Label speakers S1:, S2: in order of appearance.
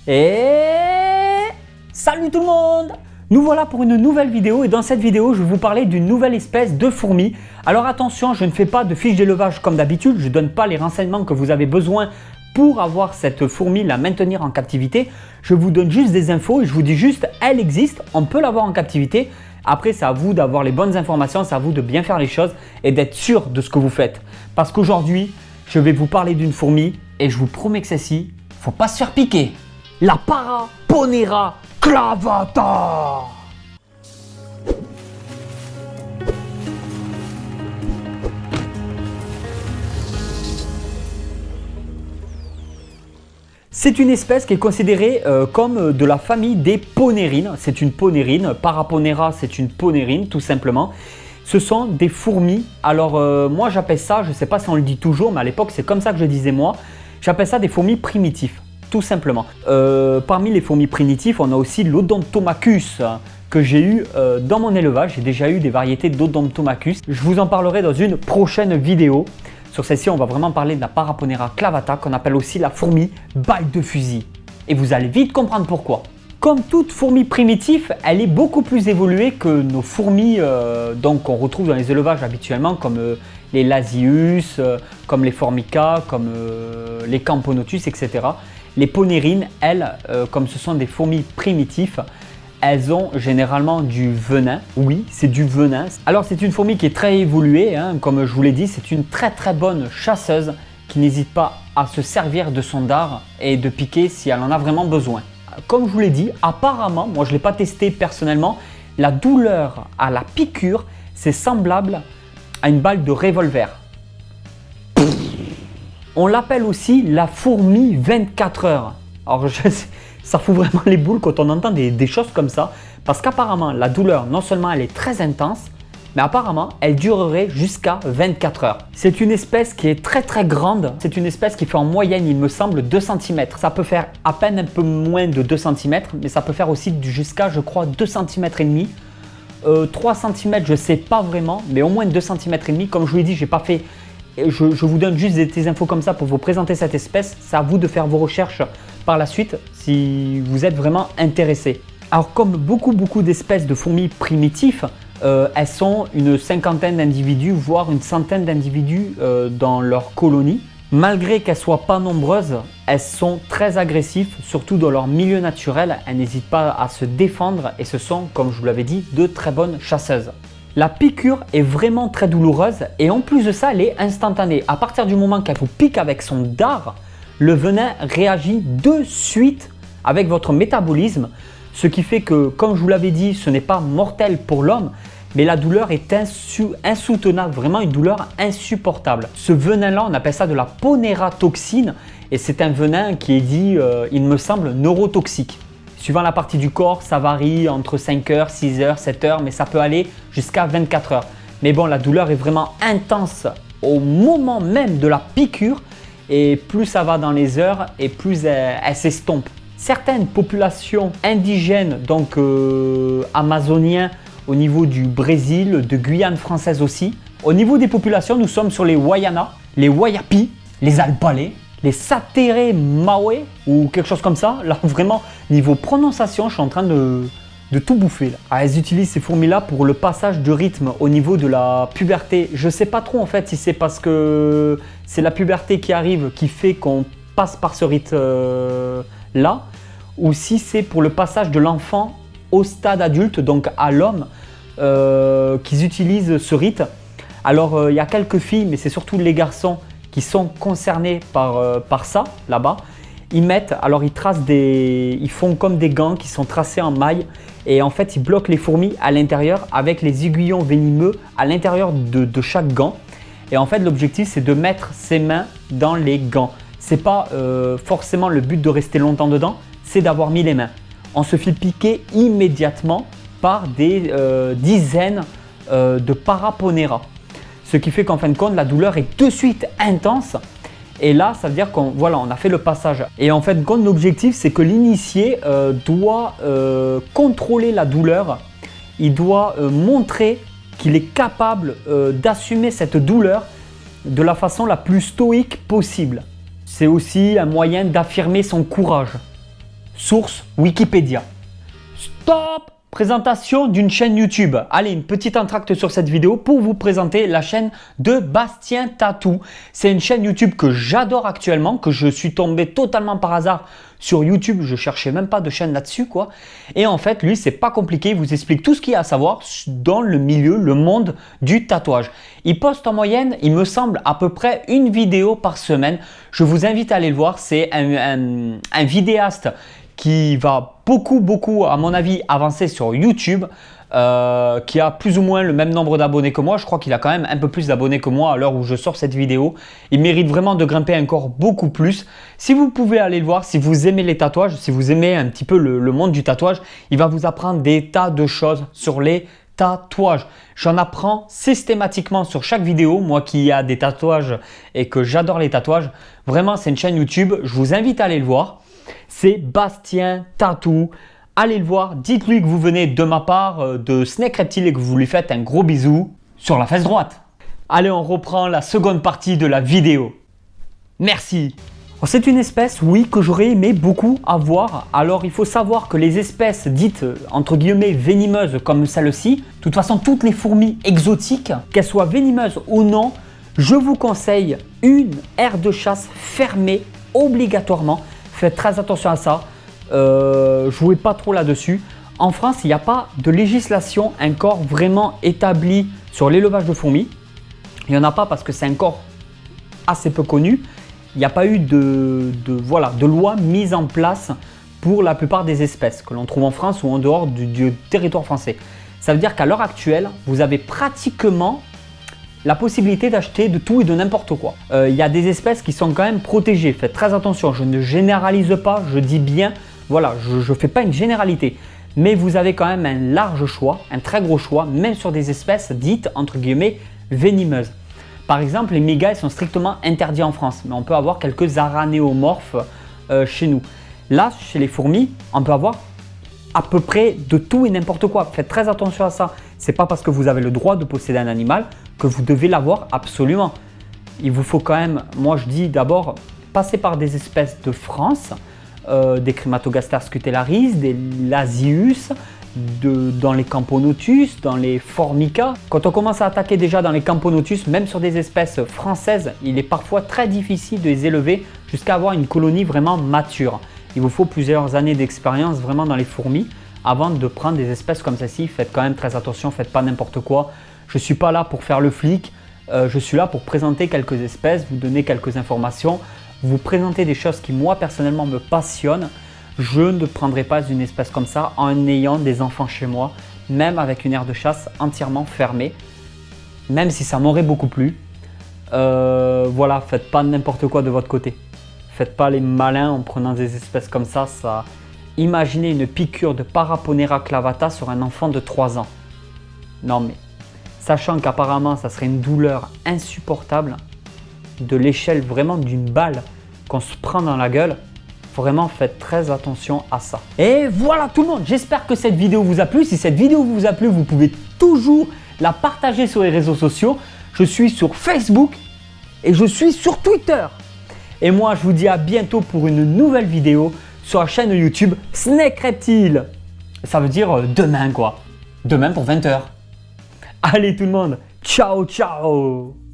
S1: Et salut tout le monde! Nous voilà pour une nouvelle vidéo et dans cette vidéo je vais vous parler d'une nouvelle espèce de fourmi. Alors attention, je ne fais pas de fiche d'élevage comme d'habitude, je ne donne pas les renseignements que vous avez besoin pour avoir cette fourmi, la maintenir en captivité. Je vous donne juste des infos et je vous dis juste, elle existe, on peut l'avoir en captivité. Après, c'est à vous d'avoir les bonnes informations, c'est à vous de bien faire les choses et d'être sûr de ce que vous faites. Parce qu'aujourd'hui, je vais vous parler d'une fourmi et je vous promets que celle-ci, faut pas se faire piquer. La Paraponera clavata. C'est une espèce qui est considérée comme de la famille des ponérines. C'est une ponérine. Paraponera, c'est une ponérine tout simplement. Ce sont des fourmis. Alors moi j'appelle ça, je ne sais pas si on le dit toujours, mais à l'époque c'est comme ça que je disais moi. J'appelle ça des fourmis primitifs, tout simplement. Parmi les fourmis primitifs, on a aussi l'Odontomachus que j'ai eu dans mon élevage. J'ai déjà eu des variétés d'Odontomachus. Je vous en parlerai dans une prochaine vidéo. Sur celle-ci, on va vraiment parler de la Paraponera clavata, qu'on appelle aussi la fourmi balle de fusil. Et vous allez vite comprendre pourquoi. Comme toute fourmi primitive, elle est beaucoup plus évoluée que nos fourmis qu'on retrouve dans les élevages habituellement, comme les Lasius, comme les Formica, comme les Camponotus, etc. Les ponérines, elles, comme ce sont des fourmis primitives, elles ont généralement du venin. Oui, c'est du venin. Alors c'est une fourmi qui est très évoluée, hein, comme je vous l'ai dit, c'est une très bonne chasseuse qui n'hésite pas à se servir de son dard et de piquer si elle en a vraiment besoin. Comme je vous l'ai dit, apparemment, moi je ne l'ai pas testé personnellement, la douleur à la piqûre, c'est semblable à une balle de revolver. On l'appelle aussi la fourmi 24 heures. Alors ça fout vraiment les boules quand on entend des choses comme ça, parce qu'apparemment la douleur, non seulement elle est très intense, mais apparemment elle durerait jusqu'à 24 heures. C'est une espèce qui est très grande, c'est une espèce qui fait en moyenne, il me semble, 2 cm. Ça peut faire à peine un peu moins de 2 cm, mais ça peut faire aussi jusqu'à, je crois, 2 cm et demi. 3 cm, je ne sais pas vraiment, mais au moins 2 cm et demi. Comme je vous l'ai dit, j'ai pas fait... Je vous donne juste des infos comme ça pour vous présenter cette espèce. C'est à vous de faire vos recherches par la suite si vous êtes vraiment intéressé. Alors comme beaucoup d'espèces de fourmis primitives, elles sont une cinquantaine d'individus, voire une centaine d'individus dans leur colonie. Malgré qu'elles ne soient pas nombreuses, elles sont très agressives, surtout dans leur milieu naturel. Elles n'hésitent pas à se défendre et ce sont, comme je vous l'avais dit, de très bonnes chasseuses. La piqûre est vraiment très douloureuse et en plus de ça, elle est instantanée. À partir du moment qu'elle vous pique avec son dard, le venin réagit de suite avec votre métabolisme, ce qui fait que, comme je vous l'avais dit, ce n'est pas mortel pour l'homme, mais la douleur est insoutenable, vraiment une douleur insupportable. Ce venin-là, on appelle ça de la ponératoxine et c'est un venin qui est dit, il me semble, neurotoxique. Suivant la partie du corps, ça varie entre 5 heures, 6 heures, 7 heures, mais ça peut aller jusqu'à 24 heures. Mais bon, la douleur est vraiment intense au moment même de la piqûre et plus ça va dans les heures et plus elle s'estompe. Certaines populations indigènes, donc amazoniens, au niveau du Brésil, de Guyane française aussi. Au niveau des populations, nous sommes sur les Wayana, les Wayapi, les Albalais, les Satere Mawe ou quelque chose comme ça. Là vraiment, niveau prononciation, je suis en train de tout bouffer là. Ah, elles utilisent ces fourmis-là pour le passage de rythme au niveau de la puberté. Je sais pas trop en fait si c'est parce que c'est la puberté qui arrive qui fait qu'on passe par ce rythme-là ou si c'est pour le passage de l'enfant au stade adulte, donc à l'homme, qu'ils utilisent ce rythme. Alors il y a quelques filles, mais c'est surtout les garçons qui sont concernés par ça là-bas. Ils font comme des gants qui sont tracés en maille et en fait ils bloquent les fourmis à l'intérieur avec les aiguillons venimeux à l'intérieur de chaque gant. Et en fait l'objectif c'est de mettre ses mains dans les gants. C'est pas forcément le but de rester longtemps dedans, c'est d'avoir mis les mains. On se fait piquer immédiatement par des dizaines de Paraponera. Ce qui fait qu'en fin de compte, la douleur est de suite intense. Et là, ça veut dire qu'on a fait le passage. Et en fin de compte, l'objectif, c'est que l'initié doit contrôler la douleur. Il doit montrer qu'il est capable d'assumer cette douleur de la façon la plus stoïque possible. C'est aussi un moyen d'affirmer son courage. Source Wikipédia. Stop! Présentation d'une chaîne YouTube. Allez, une petite entracte sur cette vidéo pour vous présenter la chaîne de Bastien Tattoo. C'est une chaîne YouTube que j'adore actuellement, que je suis tombé totalement par hasard sur YouTube. Je cherchais même pas de chaîne là-dessus, quoi. Et en fait, lui, c'est pas compliqué. Il vous explique tout ce qu'il y a à savoir dans le milieu, le monde du tatouage. Il poste en moyenne, il me semble, à peu près une vidéo par semaine. Je vous invite à aller le voir. C'est un vidéaste qui va beaucoup, à mon avis, avancer sur YouTube, qui a plus ou moins le même nombre d'abonnés que moi. Je crois qu'il a quand même un peu plus d'abonnés que moi à l'heure où je sors cette vidéo. Il mérite vraiment de grimper encore beaucoup plus. Si vous pouvez aller le voir, si vous aimez les tatouages, si vous aimez un petit peu le monde du tatouage, il va vous apprendre des tas de choses sur les tatouages. J'en apprends systématiquement sur chaque vidéo, moi qui a des tatouages et que j'adore les tatouages. Vraiment, c'est une chaîne YouTube, je vous invite à aller le voir. C'est Bastien Tattoo. Allez le voir, dites-lui que vous venez de ma part, de Snake Reptile, et que vous lui faites un gros bisou sur la fesse droite. Allez, on reprend la seconde partie de la vidéo. Merci. C'est une espèce, oui, que j'aurais aimé beaucoup avoir. Alors, il faut savoir que les espèces dites, entre guillemets, venimeuses comme celle-ci, de toute façon, toutes les fourmis exotiques, qu'elles soient venimeuses ou non, je vous conseille une aire de chasse fermée obligatoirement. Faites très attention à ça, jouez pas trop là-dessus. En France, il n'y a pas de législation encore vraiment établie sur l'élevage de fourmis. Il n'y en a pas parce que c'est encore assez peu connu. Il n'y a pas eu de loi mise en place pour la plupart des espèces que l'on trouve en France ou en dehors du territoire français. Ça veut dire qu'à l'heure actuelle, vous avez pratiquement la possibilité d'acheter de tout et de n'importe quoi. Il y a des espèces qui sont quand même protégées. Faites très attention, je ne généralise pas, je dis bien, voilà, je ne fais pas une généralité. Mais vous avez quand même un large choix, un très gros choix, même sur des espèces dites, entre guillemets, venimeuses. Par exemple, les mégas sont strictement interdits en France, mais on peut avoir quelques aranéomorphes chez nous. Là, chez les fourmis, on peut avoir à peu près de tout et n'importe quoi. Faites très attention à ça. C'est pas parce que vous avez le droit de posséder un animal que vous devez l'avoir absolument. Il vous faut quand même, moi je dis d'abord, passer par des espèces de France, des Chrematogaster scutellaris, des Lasius, dans les Camponotus, dans les Formica. Quand on commence à attaquer déjà dans les Camponotus, même sur des espèces françaises, il est parfois très difficile de les élever jusqu'à avoir une colonie vraiment mature. Il vous faut plusieurs années d'expérience vraiment dans les fourmis avant de prendre des espèces comme celle-ci. Faites quand même très attention, faites pas n'importe quoi. Je ne suis pas là pour faire le flic, je suis là pour présenter quelques espèces, vous donner quelques informations, vous présenter des choses qui moi personnellement me passionnent. Je ne prendrai pas une espèce comme ça en ayant des enfants chez moi, même avec une aire de chasse entièrement fermée, même si ça m'aurait beaucoup plu. Voilà, faites pas n'importe quoi de votre côté. Faites pas les malins en prenant des espèces comme ça. Imaginez une piqûre de Paraponera clavata sur un enfant de 3 ans. Non mais, sachant qu'apparemment ça serait une douleur insupportable, de l'échelle vraiment d'une balle qu'on se prend dans la gueule, vraiment faites très attention à ça. Et voilà tout le monde, j'espère que cette vidéo vous a plu. Si cette vidéo vous a plu, vous pouvez toujours la partager sur les réseaux sociaux. Je suis sur Facebook et je suis sur Twitter. Et moi, je vous dis à bientôt pour une nouvelle vidéo sur la chaîne YouTube Snake Reptile. Ça veut dire demain quoi. Demain pour 20 h. Allez tout le monde, ciao ciao.